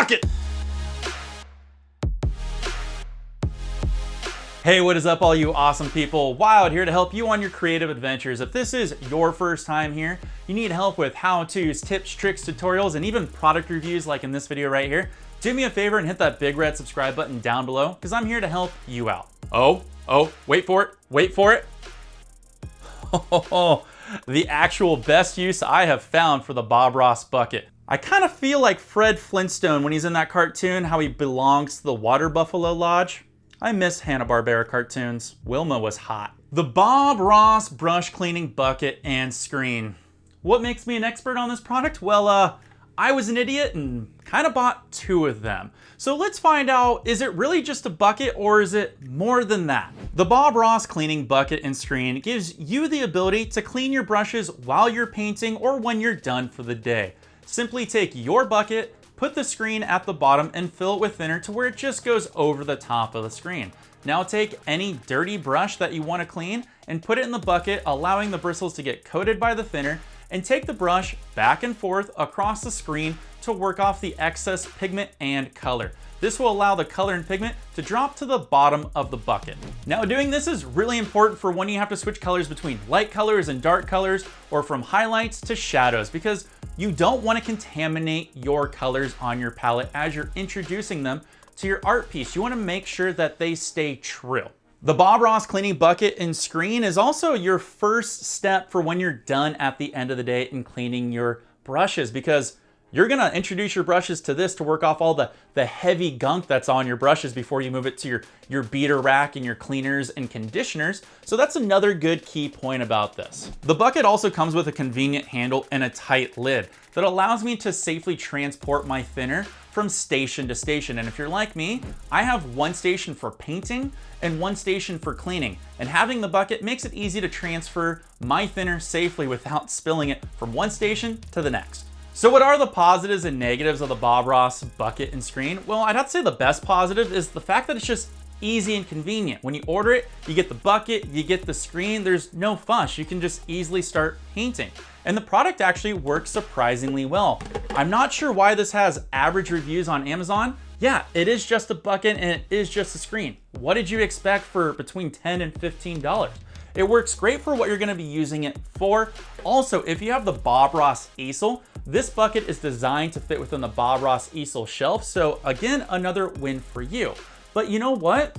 bucket. Hey, what is up all you awesome people? Wild here to help you on your creative adventures. If this is your first time here, you need help with how-tos, tips, tricks, tutorials, and even product reviews like in this video right here, do me a favor and hit that big red subscribe button down below because I'm here to help you out. Oh, wait for it. Oh, the actual best use I have found for the Bob Ross bucket. I kind of feel like Fred Flintstone when he's in that cartoon, how he belongs to the Water Buffalo Lodge. I miss Hanna-Barbera cartoons. Wilma was hot. The Bob Ross brush cleaning bucket and screen. What makes me an expert on this product? Well, I was an idiot and kind of bought two of them. So let's find out, is it really just a bucket or is it more than that? The Bob Ross cleaning bucket and screen gives you the ability to clean your brushes while you're painting or when you're done for the day. Simply take your bucket, put the screen at the bottom and fill it with thinner to where it just goes over the top of the screen. Now take any dirty brush that you want to clean and put it in the bucket, allowing the bristles to get coated by the thinner, and take the brush back and forth across the screen to work off the excess pigment and color. This will allow the color and pigment to drop to the bottom of the bucket. Now doing this is really important for when you have to switch colors between light colors and dark colors, or from highlights to shadows, because you don't want to contaminate your colors on your palette as you're introducing them to your art piece. You want to make sure that they stay true. The Bob Ross cleaning bucket and screen is also your first step for when you're done at the end of the day in cleaning your brushes, because you're gonna introduce your brushes to this to work off all the heavy gunk that's on your brushes before you move it to your beater rack and your cleaners and conditioners. So that's another good key point about this. The bucket also comes with a convenient handle and a tight lid that allows me to safely transport my thinner from station to station. And if you're like me, I have one station for painting and one station for cleaning. And having the bucket makes it easy to transfer my thinner safely without spilling it from one station to the next. So what are the positives and negatives of the Bob Ross bucket and screen? Well, I'd have to say the best positive is the fact that it's just easy and convenient. When you order it, you get the bucket, you get the screen, there's no fuss. You can just easily start painting. And the product actually works surprisingly well. I'm not sure why this has average reviews on Amazon. Yeah, it is just a bucket and it is just a screen. What did you expect for between $10 and $15? It works great for what you're gonna be using it for. Also, if you have the Bob Ross easel, this bucket is designed to fit within the Bob Ross easel shelf. So again, another win for you. But you know what?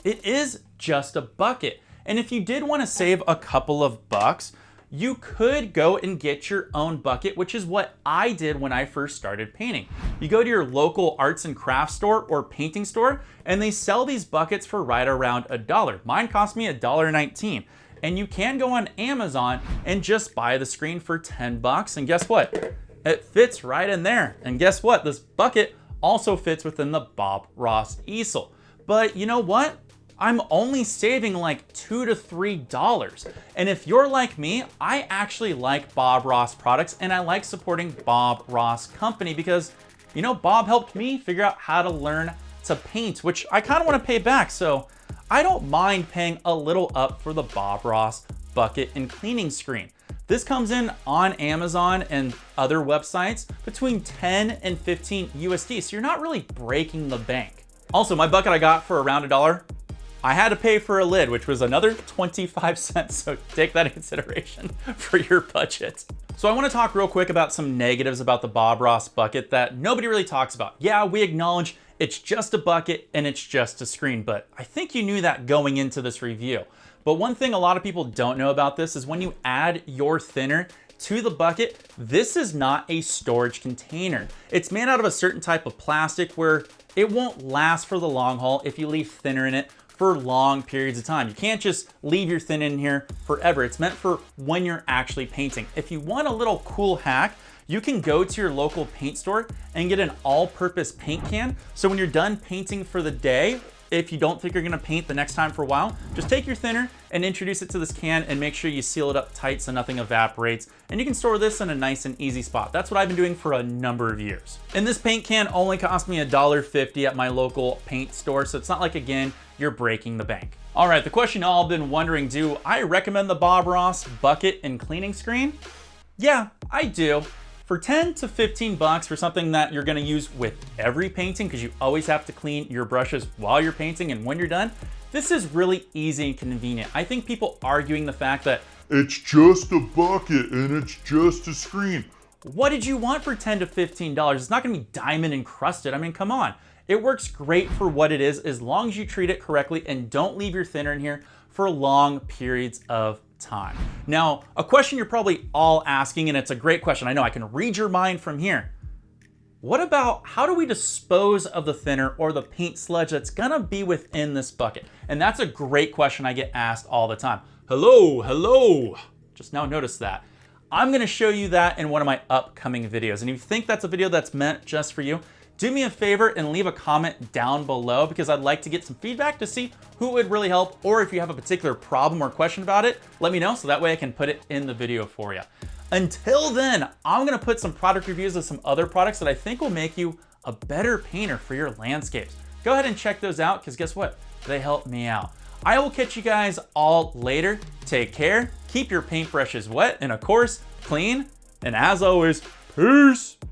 It is just a bucket. And if you did wanna save a couple of bucks, you could go and get your own bucket, which is what I did when I first started painting. You go to your local arts and crafts store or painting store, and they sell these buckets for right around $1. Mine cost me $1.19. And you can go on Amazon and just buy the screen for 10 bucks. And guess what? It fits right in there. And guess what? This bucket also fits within the Bob Ross easel. But you know what? I'm only saving like $2 to $3. And if you're like me, I actually like Bob Ross products and I like supporting Bob Ross Company because, you know, Bob helped me figure out how to learn to paint, which I kind of want to pay back. So I don't mind paying a little up for the Bob Ross bucket and cleaning screen. This comes in on Amazon and other websites between 10 and 15 USD. So you're not really breaking the bank. Also, my bucket I got for around $1. I had to pay for a lid, which was another 25 cents, so take that in consideration for your budget. So I want to talk real quick about some negatives about the Bob Ross bucket that nobody really talks about. Yeah, we acknowledge it's just a bucket and it's just a screen, but I think you knew that going into this review. But one thing a lot of people don't know about this is when you add your thinner to the bucket, this is not a storage container. It's made out of a certain type of plastic where it won't last for the long haul if you leave thinner in it for long periods of time. You can't just leave your thin in here forever. It's meant for when you're actually painting. If you want a little cool hack, you can go to your local paint store and get an all-purpose paint can. So when you're done painting for the day, if you don't think you're gonna paint the next time for a while, just take your thinner and introduce it to this can and make sure you seal it up tight so nothing evaporates. And you can store this in a nice and easy spot. That's what I've been doing for a number of years. And this paint can only cost me $1.50 at my local paint store. So it's not like, again, you're breaking the bank. All right, the question you've all been wondering, do I recommend the Bob Ross bucket and cleaning screen? Yeah, I do. For 10 to 15 bucks for something that you're gonna use with every painting, because you always have to clean your brushes while you're painting and when you're done, this is really easy and convenient. I think people arguing the fact that it's just a bucket and it's just a screen. What did you want for 10 to $15? It's not gonna be diamond encrusted. I mean, come on. It works great for what it is as long as you treat it correctly and don't leave your thinner in here for long periods of time. Now, a question you're probably all asking, and it's a great question. I know I can read your mind from here. What about how do we dispose of the thinner or the paint sludge that's gonna be within this bucket? And that's a great question I get asked all the time. Hello. Just now noticed that. I'm gonna show you that in one of my upcoming videos. And if you think that's a video that's meant just for you, do me a favor and leave a comment down below, because I'd like to get some feedback to see who would really help, or if you have a particular problem or question about it, let me know so that way I can put it in the video for you. Until then, I'm gonna put some product reviews of some other products that I think will make you a better painter for your landscapes. Go ahead and check those out, because guess what? They help me out. I will catch you guys all later. Take care, keep your paintbrushes wet, and of course, clean, and as always, peace.